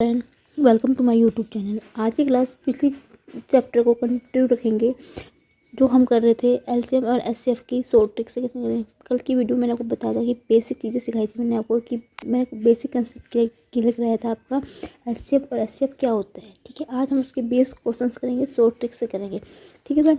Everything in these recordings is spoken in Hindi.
Friend, welcome to my YouTube channel. आज की क्लास पिछली चैप्टर को कंटिन्यू रखेंगे जो हम कर रहे थे एलसीएम और एचसीएफ की शॉर्ट ट्रिक से कैसे करें। कल की वीडियो मैंने आपको बताया था कि बेसिक चीज़ें सिखाई थी मैंने आपको कि मैंने बेसिक कंसेप्ट क्लियर कराया था आपका एचसीएफ और एचसीएफ क्या होता है। ठीक है, आज हम उसके बेस क्वेश्चंस करेंगे, शॉर्ट ट्रिक से करेंगे। ठीक है फ्रेंड,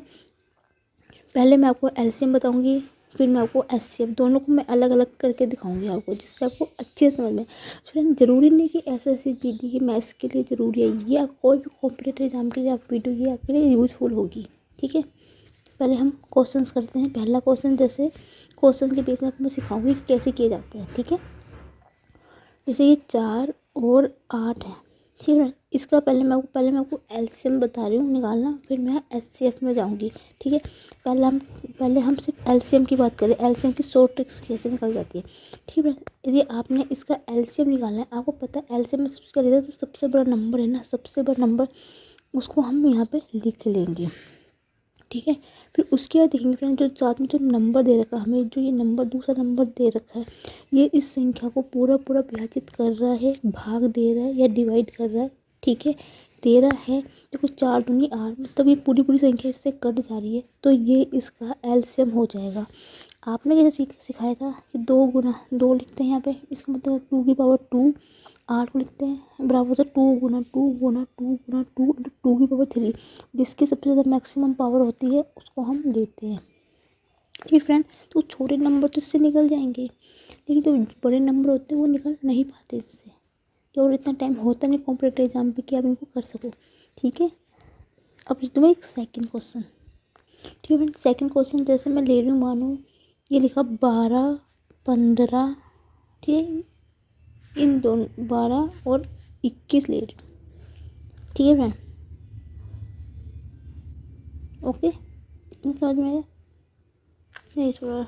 पहले मैं आपको एलसीएम बताऊंगी, फिर मैं आपको एचसीएफ, दोनों को मैं अलग अलग करके दिखाऊंगी आपको, जिससे आपको अच्छे समझ में। फ्रेंड, ज़रूरी नहीं कि ऐसी चीज़ की मैथ्स के लिए ज़रूरी है, ये आप कोई भी कॉम्पिटेटिव एग्जाम के लिए आप वीडियो ये आपके लिए यूज़फुल होगी। ठीक है, पहले हम क्वेश्चंस करते हैं। पहला क्वेश्चन, जैसे क्वेश्चन के बेस में आपको मैं सिखाऊंगी कि कैसे किए जाते हैं। ठीक है, जैसे ये 4 और 8 है। ठीक है, इसका पहले मैं आपको एलसीएम बता रही हूँ निकालना, फिर मैं एचसीएफ में जाऊँगी। ठीक है, पहले हम सिर्फ एलसीएम की बात करें, एलसीएम की शॉर्ट ट्रिक्स कैसे निकल जाती है। ठीक है, यदि आपने इसका एलसीएम निकालना है, आपको पता है एलसीएम में सबसे लेते हैं तो सबसे बड़ा नंबर है ना, सबसे बड़ा नंबर, उसको हम यहाँ पे लिख लेंगे। ठीक है, फिर उसके बाद देखेंगे फ्रेंड, जो साथ में जो नंबर दे रखा है हमें, जो ये नंबर दूसरा नंबर दे रखा है, ये इस संख्या को पूरा पूरा विभाजित कर रहा है, भाग दे रहा है या डिवाइड कर रहा है। ठीक है, दे रहा है तो कुछ 4 दूनी 8, मतलब ये पूरी पूरी संख्या इससे कट जा रही है, तो ये इसका एलसीएम हो जाएगा। आपने जैसे सिखाया था कि 2 गुना 2 लिखते हैं यहाँ पे, इसका मतलब 2 की पावर 2, 8 को लिखते हैं बराबर से 2 गुना 2 गुना 2 गुना 2 2 की पावर 3, जिसकी सबसे ज़्यादा मैक्सिमम पावर होती है उसको हम लेते हैं। ठीक फ्रेंड, तो छोटे नंबर तो इससे निकल जाएंगे, लेकिन जो बड़े नंबर होते हैं वो निकल नहीं पाते इससे, और इतना टाइम होता नहीं कॉम्पिटेटिव एग्जाम पे कि आप इनको कर सको। ठीक है, अब तुम्हें एक सेकंड क्वेश्चन। ठीक है फ्रेंड, सेकंड क्वेश्चन जैसे मैं ले रही हूँ, मानो ये लिखा 12 15, ठीक है, इन दोनों 12 और 21 ले रही हूँ। ठीक है फ्रेंड, ओके, इतना समझ में आया नहीं थोड़ा?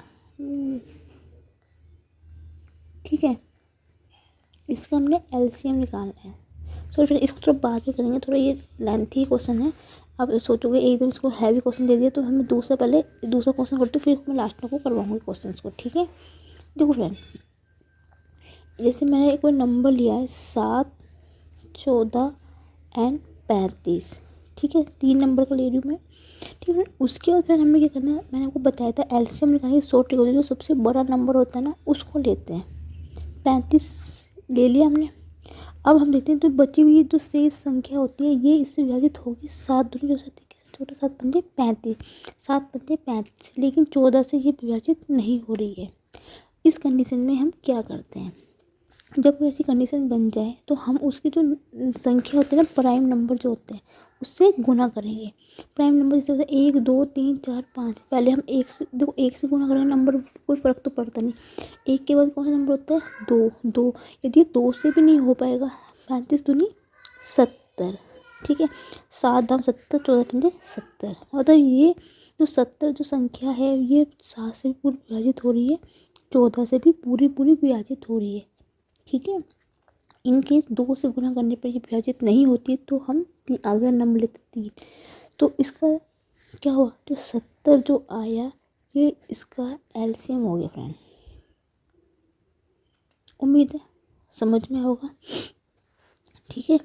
ठीक है, इसका हमने एलसीएम निकालना है। सो फिर इसको थोड़ा बाद में करेंगे, थोड़ा ये लेंथी क्वेश्चन है। आप सोचोगे एकदम इसको हैवी क्वेश्चन दे दिया, तो हमें दूसरा क्वेश्चन करते फिर मैं लास्ट में को करवाऊंगी क्वेश्चन को। ठीक है, देखो फ्रेंड, जैसे मैंने कोई नंबर लिया है 7 14 एंड 35। ठीक है, 3 नंबर का ले रही हूँ मैं। ठीक है, उसके बाद फिर हमें क्या करना है, मैंने आपको बताया था एलसीएम निकालने की शॉर्ट ट्रिक होती है, जो सबसे बड़ा नंबर होता है ना उसको लेते हैं। 35 ले लिया हमने। अब हम देखते हैं तो बची हुई जो शेष संख्या होती है ये इससे विभाजित होगी 7 दूनी जो 7 छोटा 7 पंजे 35, 7 पंजे 35, लेकिन 14 से ये विभाजित नहीं हो रही है। इस कंडीशन में हम क्या करते हैं, जब कोई ऐसी कंडीशन बन जाए तो हम उसकी जो संख्या होती है ना, प्राइम नंबर जो होते हैं उससे गुना करेंगे। प्राइम नंबर जैसे होता है 1 2 3 4 5, पहले हम एक से, देखो 1 से गुना करेंगे नंबर कोई फ़र्क तो पड़ता नहीं। 1 के बाद कौन सा नंबर होता है 2 2, यदि 2 से भी नहीं हो पाएगा 35 दूनी 70। ठीक है, 7 दाम 70, 14 पंजे 70, मतलब ये जो 70 जो संख्या है ये 7 से भी पूरी विभाजित हो रही है, 14 से भी पूरी पूरी विभाजित हो रही है। ठीक है, इन केस 2 से गुना करने पर ये विभाजित नहीं होती तो हम अगर नंबर लेते 3, तो इसका क्या हुआ, जो 70 जो आया ये इसका एलसीएम हो गया फ्रेंड। उम्मीद है समझ में होगा। ठीक है,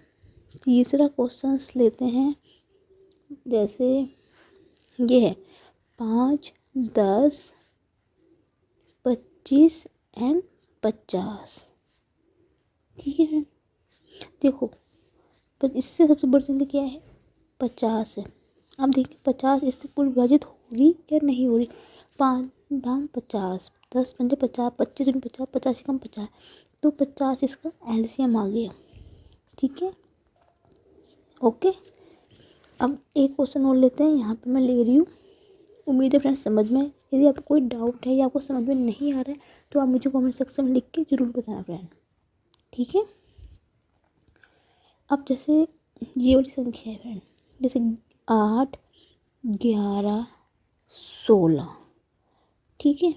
तीसरा क्वेश्चन लेते हैं, जैसे ये है 5 10 25 एंड 50। ठीक है, देखो पर इससे सबसे बड़ी संख्या क्या है 50 है। अब देखिए 50 इससे पूरी विभाजित होगी या नहीं हो रही। 5 दाम 50, 10 पंजे 50, 25 दूनी 50, 50 कम 50, तो 50 इसका एलसीएम आ गया। ठीक है, ओके, अब एक क्वेश्चन और लेते हैं, यहाँ पे मैं ले रही हूँ। उम्मीद है फ्रेंड्स समझ में। यदि आपको कोई डाउट है या आपको समझ में नहीं आ रहा है तो आप मुझे कमेंट सेक्शन में लिख के ज़रूर बताना फ्रेंड। ठीक है, अब जैसे ये वाली संख्या है फ्रेंड, जैसे 8 11 16। ठीक है,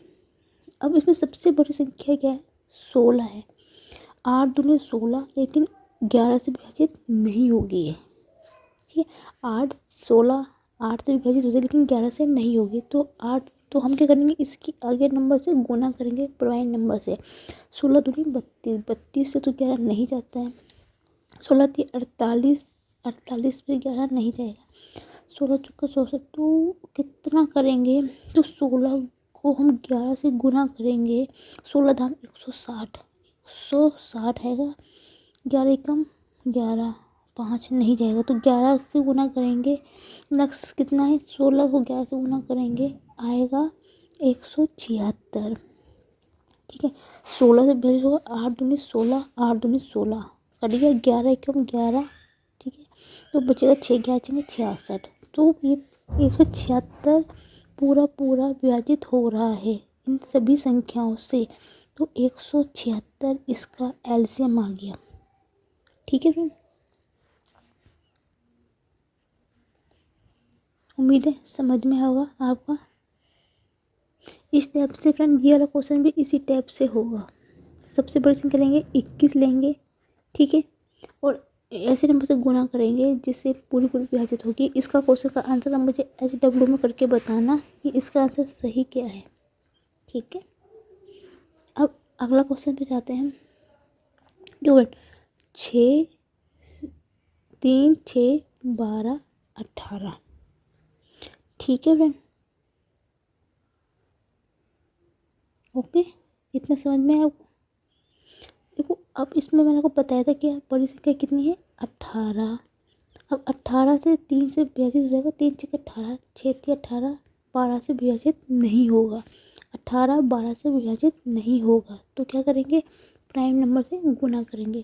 अब इसमें सबसे बड़ी संख्या क्या है 16 है। 8 दूनी 16, लेकिन 11 से विभाजित नहीं होगी ये। ठीक है, 8 16 8 से विभाजित होती है लेकिन 11 से नहीं होगी, तो 8, तो हम क्या करेंगे इसकी आगे नंबर से गुना करेंगे प्राइम नंबर से। 16 दूनी 32, 32 से तो 11 नहीं जाता है, 16 × 48, 48 पे 11 नहीं जाएगा। 16 चौके 64, तो कितना करेंगे, तो 16 को हम 11 से गुना करेंगे। 16 धाम 160, 160 हैगा। 11 एकम 11, 5 नहीं जाएगा, तो 11 से गुना करेंगे। नेक्स्ट कितना है, 16 को 11 से गुना करेंगे, आएगा 176। ठीक है, 16 से बेस होगा, 8 दूनी 16, 8 दूनी 16 कट गया, 11 एकम 11। ठीक है, तो बचेगा 6, 11 66। तो ये 176 पूरा पूरा विभाजित हो रहा है इन सभी संख्याओं से, तो 176 इसका एलसीएम आ गया। ठीक है फ्रेंड, उम्मीद है समझ में होगा आपका। इस टाइप से फ्रेंड ये वाला क्वेश्चन भी इसी टाइप से होगा। सबसे बड़ी संख्या लेंगे, 21 लेंगे। ठीक है, और ऐसे नंबर से गुणा करेंगे जिससे पूरी पूरी विभाजित होगी। इसका क्वेश्चन का आंसर आप मुझे SW में करके बताना कि इसका आंसर सही क्या है। ठीक है, अब अगला क्वेश्चन पे जाते हैं। जो 6, 3, 6, 12, 18। ठीक है फ्रेंड, ओके, इतना समझ में आया आपको। देखो अब इसमें मैंने आपको बताया था कि बड़ी संख्या कितनी है, 18। अब 18 से 3 से विभाजित हो जाएगा, 3 छक्के 18, 6 तिया 18, 12 से विभाजित नहीं होगा। 18 12 से विभाजित नहीं होगा, तो क्या करेंगे, प्राइम नंबर से गुना करेंगे।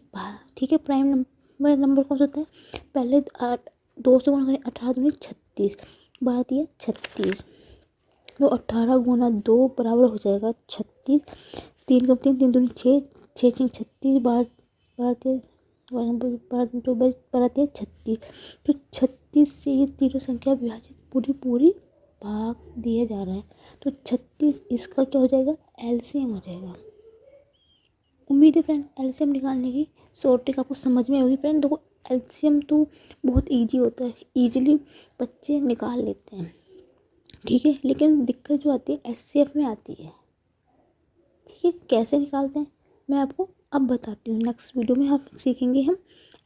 ठीक है, प्राइम नंबर कौन सा होता है, पहले 2 से गुना करेंगे, 18 दूनी 36, 12 तिया 36, तो 18 गुना 2 बराबर हो जाएगा 36। 3 कम 3, 3 दूनी 6, 6 6 36, 12 12 36। तो 36 से ये तीनों संख्या विभाजित पूरी पूरी भाग दिया जा रहा है, तो 36 इसका क्या हो जाएगा, एलसीएम हो जाएगा। उम्मीद है फ्रेंड एलसीएम निकालने की शॉर्ट ट्रिक आपको समझ में होगी। फ्रेंड देखो एलसीएम तो बहुत इजी होता है, इजीली बच्चे निकाल लेते हैं। ठीक है, लेकिन दिक्कत जो आती है एचसीएफ में आती है। ठीक है, कैसे निकालते हैं मैं आपको अब बताती हूँ। नेक्स्ट वीडियो में हम सीखेंगे हम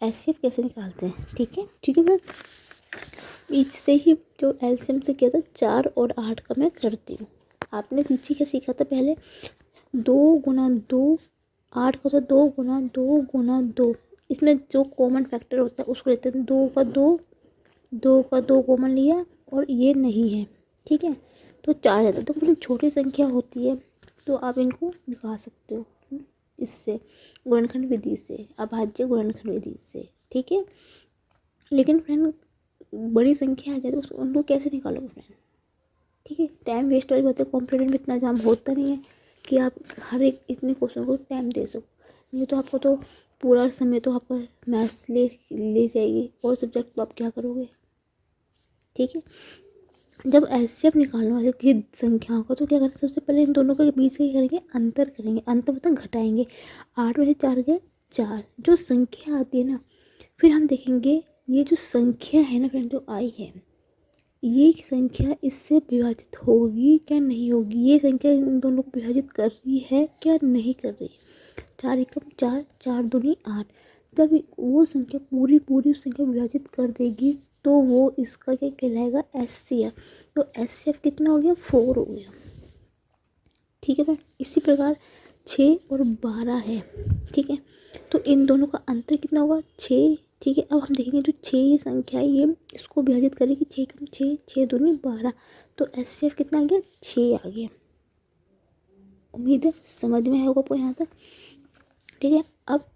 एचसीएफ कैसे निकालते हैं। ठीक है फ्रेंड, बीच से ही जो एलसीएम से किया था 4 और 8 का मैं करती हूँ। आपने पीछे क्या सीखा था, पहले 2 गुना 2, 8 का था 2 गुना 2 गुना 2। इसमें जो कॉमन फैक्टर होता है उसको लेते हैं, 2 का 2 कॉमन लिया और ये नहीं है। ठीक है, तो 4 रहता है, तो मतलब छोटी संख्या होती है तो आप इनको निकाल सकते हो इससे, गुणनखंड विधि से, अभाज्य गुणनखंड विधि से। ठीक है, लेकिन फ्रेंड बड़ी संख्या आ जाए तो उनको कैसे निकालोगे फ्रेंड। ठीक है, टाइम वेस्ट वाली बात है, कॉम्पिटिशन में इतना जाम होता नहीं है कि आप हर एक इतने क्वेश्चन को टाइम दे सको। नहीं तो आपको तो पूरा समय तो आपका मैथ्स ले जाएगी, और सब्जेक्ट तो आप क्या करोगे। ठीक है, जब एचसीएफ निकालना है किसी संख्याओं का तो क्या करें, सबसे पहले इन दोनों के बीच का करेंगे, अंतर करेंगे। अंतर मतलब घटाएंगे, 8 में से 4 गए 4, जो संख्या आती है ना, फिर हम देखेंगे ये जो संख्या है ना फ्रेंड, जो आई है, ये संख्या इससे विभाजित होगी क्या नहीं होगी, ये संख्या इन दोनों को विभाजित कर रही है क्या नहीं कर रही। 4 एकम 4, 4 दूनी 8, जब वो संख्या पूरी पूरी संख्या विभाजित कर देगी तो वो इसका क्या कहलाएगा, एचसीएफ। तो एचसीएफ कितना हो गया, 4 हो गया। ठीक है फ्रेंड, इसी प्रकार 6 और 12 है। ठीक है, तो इन दोनों का अंतर कितना होगा, 6। ठीक है, अब हम देखेंगे जो 6 ये संख्या है ये इसको विभाजित करेगी, 6 कम 6, 6 दूनी 12, तो एचसीएफ कितना आ गया, 6 आ गया। उम्मीद है समझ में होगा आपको यहाँ तक। ठीक है, अब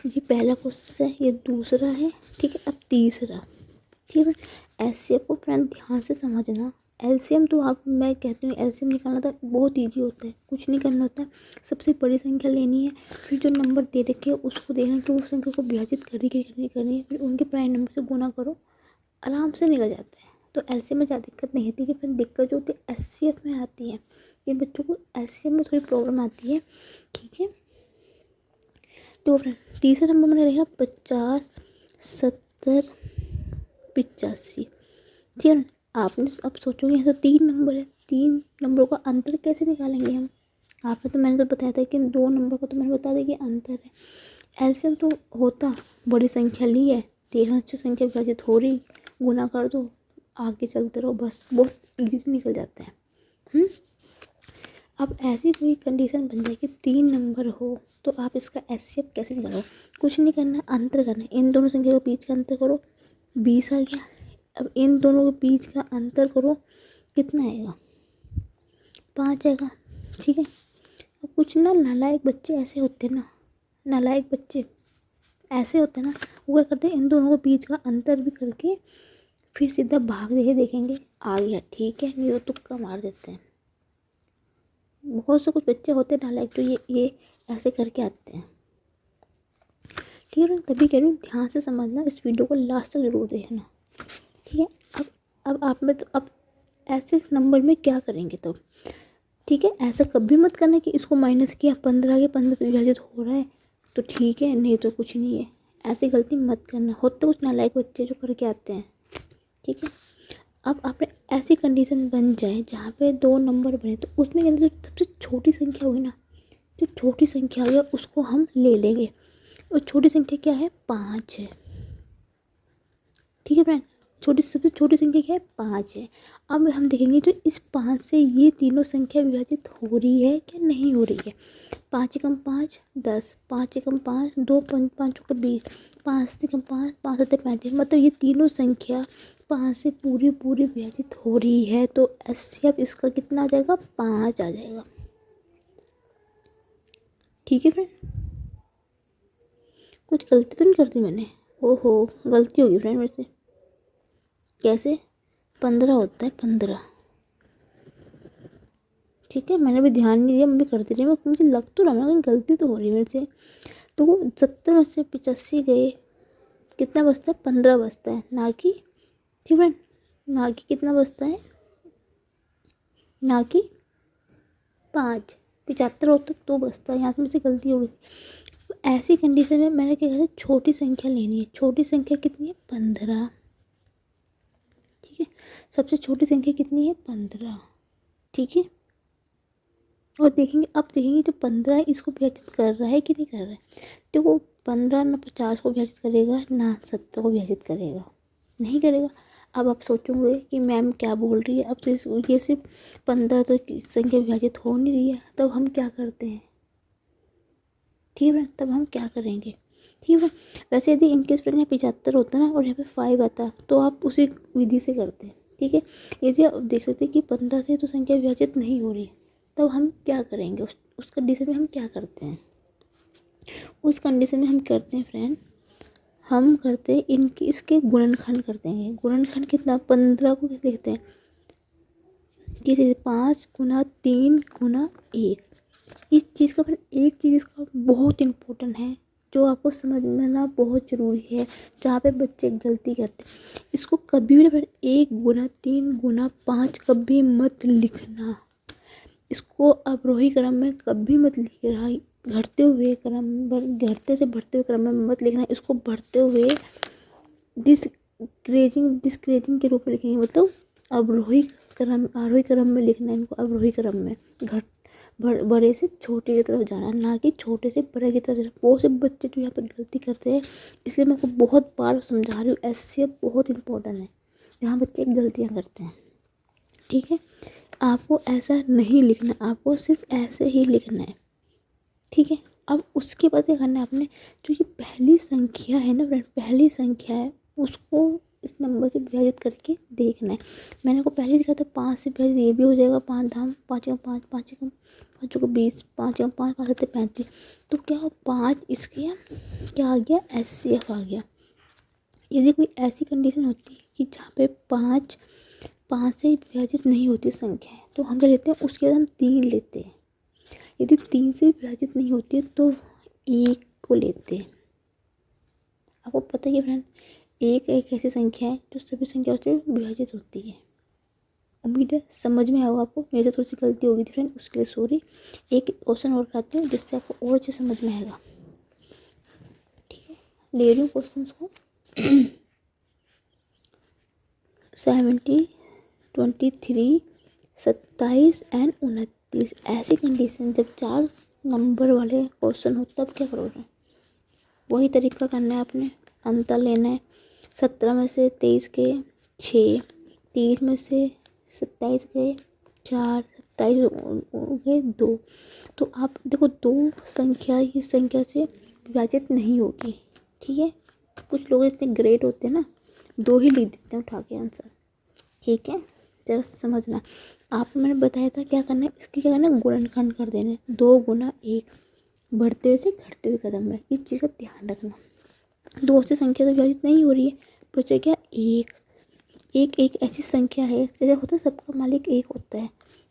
ये पहला क्वेश्चन है, ये दूसरा है। ठीक है, अब तीसरा। ठीक है, एचसीएफ को फ्रेंड ध्यान से समझना। एलसीएम तो आप, मैं कहती हूँ एलसीएम निकालना तो बहुत इजी होता है, कुछ नहीं करना होता है। सबसे बड़ी संख्या लेनी है, फिर जो नंबर दे रखे है उसको देखना कि उस संख्या को विभाजित करनी है, फिर उनके प्राइम नंबर से गुना करो, आराम से निकल जाता है। तो एलसीएम में ज़्यादा दिक्कत नहीं होती, फिर दिक्कत जो होती है एचसीएफ में आती है। इन बच्चों को एचसीएम में थोड़ी प्रॉब्लम आती है। ठीक है, तो फ्रेंड तीसरा नंबर मैंने लिखा 50, 70, 85। ठीक है, आपने अब सोचोगे यहाँ तो 3 नंबर है, 3 नंबरों का अंतर कैसे निकालेंगे हम। आपने तो मैंने तो बताया था कि 2 नंबर का तो मैंने बता दिया कि अंतर है। एलसीएम तो होता, बड़ी संख्या ली है, 13 से संख्या विभाजित हो रही, गुना कर दो, आगे चलते रहो, बस बहुत इजी निकल जाता है। अब ऐसी कोई कंडीशन बन जाए कि 3 नंबर हो, तो आप इसका एचसीएफ कैसे निकालो? कुछ नहीं करना, अंतर करना है, इन दोनों संख्या के बीच का अंतर करो, 20 आ गया। अब इन दोनों के बीच का अंतर करो, कितना आएगा? 5 आएगा, ठीक है। अब कुछ ना नालायक बच्चे ऐसे होते हैं ना, नालायक बच्चे ऐसे होते हैं ना, वो क्या करते हैं, इन दोनों के बीच का अंतर भी करके फिर सीधा भाग दे देखेंगे, आ गया ठीक है, नहीं तो तुक्का मार देते हैं। बहुत से कुछ बच्चे होते हैं नालायक, तो ये ऐसे करके आते हैं, ठीक है। तभी कह रही हूँ ध्यान से समझना, इस वीडियो को लास्ट तक जरूर देखना, ठीक है। अब आप में तो अब ऐसे नंबर में क्या करेंगे तो, ठीक है, ऐसा कभी मत करना कि इसको माइनस किया, 15 के 15 तो विभाजित हो रहा है तो ठीक है, नहीं तो कुछ नहीं है, ऐसी गलती मत करना। होते कुछ नालायक बच्चे जो करके आते हैं, ठीक है। अब आपने ऐसी कंडीशन बन जाए जहाँ पे 2 नंबर बने, तो उसमें क्या जो सबसे छोटी संख्या हुई ना, जो छोटी संख्या हुई उसको हम ले लेंगे, और छोटी संख्या क्या है? 5 है, ठीक है फ्रेंड। सबसे छोटी संख्या क्या है? 5 है। अब हम देखेंगे तो इस 5 से ये तीनों संख्या विभाजित हो रही है क्या नहीं हो रही है? 5 एकम 5 10, 5 एकम 5 2, 5 का 20, 5 एकम 5 5 सत्ते 35, मतलब ये तीनों संख्या 5 से पूरी विभाजित हो रही है, तो एचसीएफ इसका कितना आ जाएगा? 5 आ जाएगा, ठीक है फ्रेंड। कुछ गलती तो नहीं करती मैंने? ओहो, गलती होगी फ्रेंड मेरे से। कैसे? 15 होता है, 15, ठीक है। मैंने भी ध्यान नहीं दिया, मैं भी करती रही, मुझे लग तो रहा है गलती तो हो रही है मेरे से। तो 70 में से 85 गए, कितना बचता है? 15 बचता है, ना कि, ठीक है, ना कि कितना बचता है, ना कि 5। 75 होता तो बचता है, यहाँ से मुझसे गलती हो गई। ऐसी कंडीशन में मैंने क्या कहा, छोटी संख्या लेनी है। छोटी संख्या कितनी है? 15, ठीक है। सबसे छोटी संख्या कितनी है? 15, ठीक है। और देखेंगे, अब देखेंगे जो 15 है इसको विभाजित कर रहा है कि नहीं कर रहा है। तो वो 15 ना 50 को विभाजित करेगा, ना 70 को विभाजित करेगा, नहीं करेगा। अब आप सोचोगे कि मैम क्या बोल रही है, अब तो ये सिर्फ 15 तो संख्या विभाजित हो नहीं रही है, तब हम क्या करते हैं, ठीक है। तब हम क्या करेंगे, ठीक है। वैसे यदि इनकेस पर यहाँ 75 होता ना और यहाँ पे 5 आता, तो आप उसी विधि से करते हैं, ठीक है। यदि आप देख सकते हैं कि 15 से तो संख्या विभाजित नहीं हो रही, तब हम क्या करेंगे, उस कंडीशन में हम क्या करते हैं? उस कंडीशन में हम करते हैं फ्रेंड, हम करते हैं इसके गुणनखंड करते हैं। गुणनखंड कितना? 15 को कैसे लिखते हैं? किसी 5 गुना 3 गुना 1। इस चीज़ का फिर एक चीज़ इसका बहुत इम्पोर्टेंट है, जो आपको समझना बहुत ज़रूरी है, जहाँ पे बच्चे गलती करते हैं। इसको कभी भी फिर 1 गुना 3 गुना 5 कभी मत लिखना। इसको अवरोही क्रम में कभी मत लिखना, घटते हुए क्रम, घटते से बढ़ते हुए क्रम में मत लिखना। इसको बढ़ते हुए डिस्क्रेजिंग के रूप में लिखेंगे, मतलब आरोही क्रम में लिखना है इनको, अवरोही क्रम में बड़े से छोटे की तरफ जाना, ना कि छोटे से बड़े की तरफ जाना। बहुत से बच्चे जो यहाँ पर गलती करते हैं, इसलिए मैं आपको बहुत बार समझा रही हूँ, एचसीएफ बहुत इंपॉर्टेंट है, यहाँ बच्चे गलतियाँ करते हैं, ठीक है। आपको ऐसा नहीं लिखना, आपको सिर्फ ऐसे ही लिखना है, ठीक है। अब उसके बाद क्या करना है आपने, जो ये पहली संख्या है ना फ्रेंड, पहली संख्या है, उसको इस नंबर से विभाजित करके देखना है। मैंने को पहले दिखा था 5 से विभाजित, ये भी हो जाएगा 5 धाम 5 एकम 5 5 एकम 5 को 20 5 एकम 5 5 सत्ते 35। तो क्या हो, 5 इसके क्या आ गया? एचसीएफ आ गया। यदि कोई ऐसी कंडीशन होती है कि जहाँ पे 5 से विभाजित नहीं होती संख्या है, तो हम क्या लेते हैं, उसके बाद हम 3 लेते हैं। यदि 3 से विभाजित नहीं होती है तो 1 को लेते हैं। आपको पता है फ्रेंड, एक ऐसी संख्या है जो सभी संख्याओं से विभाजित होती है। उम्मीद है समझ में आएगा आपको, मेरे से थोड़ी सी गलती होगी थी फ्रेंड, उसके लिए सॉरी। एक क्वेश्चन और करते हैं जिससे आपको और अच्छे समझ में आएगा, ठीक है। ले रही हूँ क्वेश्चन को। 70 23 27 एंड 29, ऐसी कंडीशन जब 4 नंबर वाले क्वेश्चन हो तब क्या करोगे? वही तरीका करना है आपने। अंतर लेना है 17 में से 23 के 6, 30 में से 27 के 4, 27 हो गए 2। तो आप देखो 2 संख्या इस संख्या से विभाजित नहीं होगी, ठीक है। कुछ लोग इतने ग्रेट होते हैं ना, 2 ही लिख देते हैं उठा के आंसर, ठीक है। जरा समझना, आपको मैंने बताया था क्या करना है, इसकी क्या करना है, गुणनखंड कर देना है। 2 गुना 1, बढ़ते हुए से घटते हुए कदम में, इस चीज़ का ध्यान रखना। 2 से संख्या तो विभाजित नहीं हो रही है, बचे क्या 1। एक ऐसी संख्या है, जैसे होता है सबका मालिक एक होता है,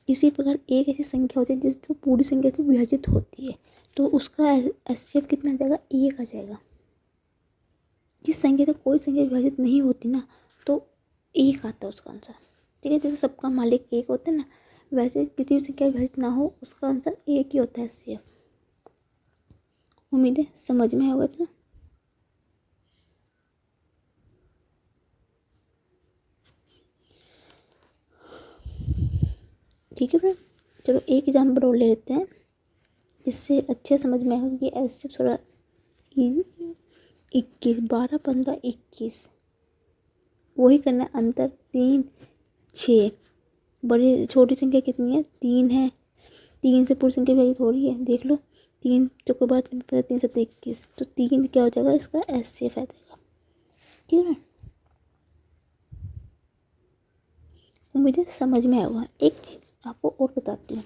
इसी प्रकार एक ऐसी संख्या होती है जिसको पूरी संख्या से विभाजित होती है, तो उसका एचसीएफ कितना आ जाएगा, 1 आ जाएगा। जिस संख्या से कोई संख्या विभाजित नहीं होती ना, तो 1 आता है उसका आंसर, ठीक है। जैसे सबका मालिक एक होता है ना, वैसे किसी भी संख्या विभाजित ना हो उसका आंसर 1 ही होता है एचसीएफ। उम्मीद है समझ में आएगा ना। ठीक है फ्रेंड, चलो एक एग्जाम्पल और ले लेते हैं जिससे अच्छे समझ में आएगा कि ऐसे थोड़ा 21, 12, 15, 21 वही करना है। अंतर 3, 6, बड़ी छोटी संख्या कितनी है, 3 है। 3 से पूरी संख्या विभाजित हो रही है, देख लो। 3 चौके बाद 3 7 21, तो 3 क्या हो जाएगा, इसका एचसीएफ आ जाएगा, ठीक है। मुझे समझ में आया। एक चीज़ आपको और बताती हूँ,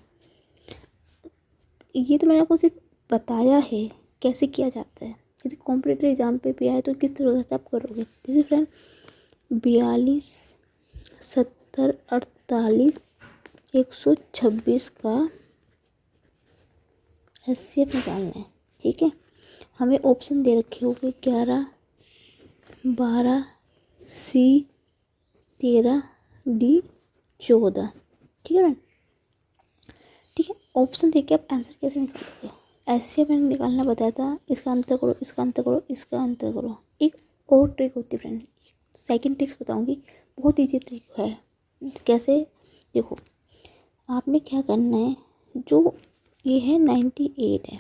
ये तो मैंने आपको सिर्फ बताया है कैसे किया जाता है। यदि कॉम्पिटेटिव एग्जाम पे भी आए तो किस तरह से आप करोगे। जैसे फ्रेंड 42, 70, 48, 126 का एचसीएफ निकालना है, ठीक है। हमें ऑप्शन दे रखे होंगे 11, 12, सी 13, डी 14, ठीक है ना। ठीक है, ऑप्शन देख के आप आंसर कैसे निकालोगे। एचसीएफ मैंने निकालना बताया था, इसका अंतर करो, इसका अंतर करो, इसका अंतर करो। एक और ट्रिक होती है फ्रेंड, सेकंड ट्रिक्स बताऊंगी, बहुत ईजी ट्रिक है। कैसे, देखो आपने क्या करना है, जो ये है 98 है,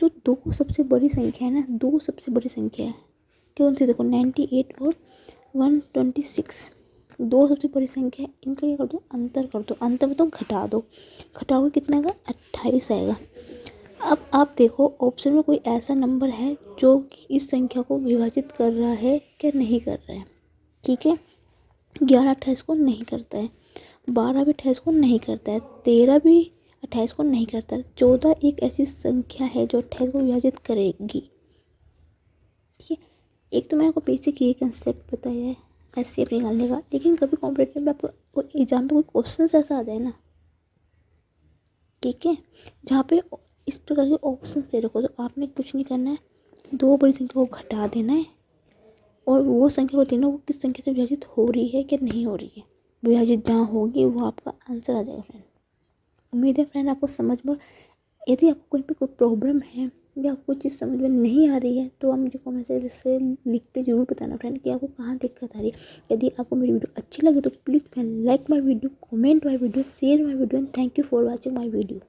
जो 2 सबसे बड़ी संख्या है ना, 2 सबसे बड़ी संख्या है कौन सी, देखो 98 और 126, 2 सबसे बड़ी संख्या है, इनका क्या कर दो, अंतर कर दो। अंतर में तो घटा दो, घटाओगे कितना आएगा, 28 आएगा। अब आप देखो ऑप्शन में कोई ऐसा नंबर है जो इस संख्या को विभाजित कर रहा है क्या, नहीं कर रहा है, ठीक है। 11 28 को नहीं करता है, 12 भी 28 को नहीं करता है, 13 भी 28 को नहीं करता है, 14 एक ऐसी संख्या है जो 28 को विभाजित करेगी, ठीक है। एक तो मैंने आपको बेसिक ये कंसेप्ट बताया है एचसीएफ निकालने का, लेकिन कभी कॉम्पिटेटिव में आपको एग्जाम में कोई क्वेश्चन ऐसा आ जाए ना, ठीक है, जहाँ पे इस प्रकार के ऑप्शन दे रखो, तो आपने कुछ नहीं करना है, 2 बड़ी संख्या को घटा देना है और वो संख्या को देना वो किस संख्या से विभाजित हो रही है कि नहीं हो रही है, विभाजित जहाँ होगी वो आपका आंसर आ जाएगा फ्रेंड। उम्मीद है फ्रेंड आपको समझ में। यदि आपको कहीं पे कोई प्रॉब्लम है या कोई चीज़ समझ में नहीं आ रही है तो आप मुझे कमेंट से लिख के जरूर बताना फ्रेंड कि आपको कहाँ दिक्कत आ रही है। यदि आपको मेरी वीडियो अच्छी लगे तो please friend like my video, comment my video, share my video and thank you for watching my video.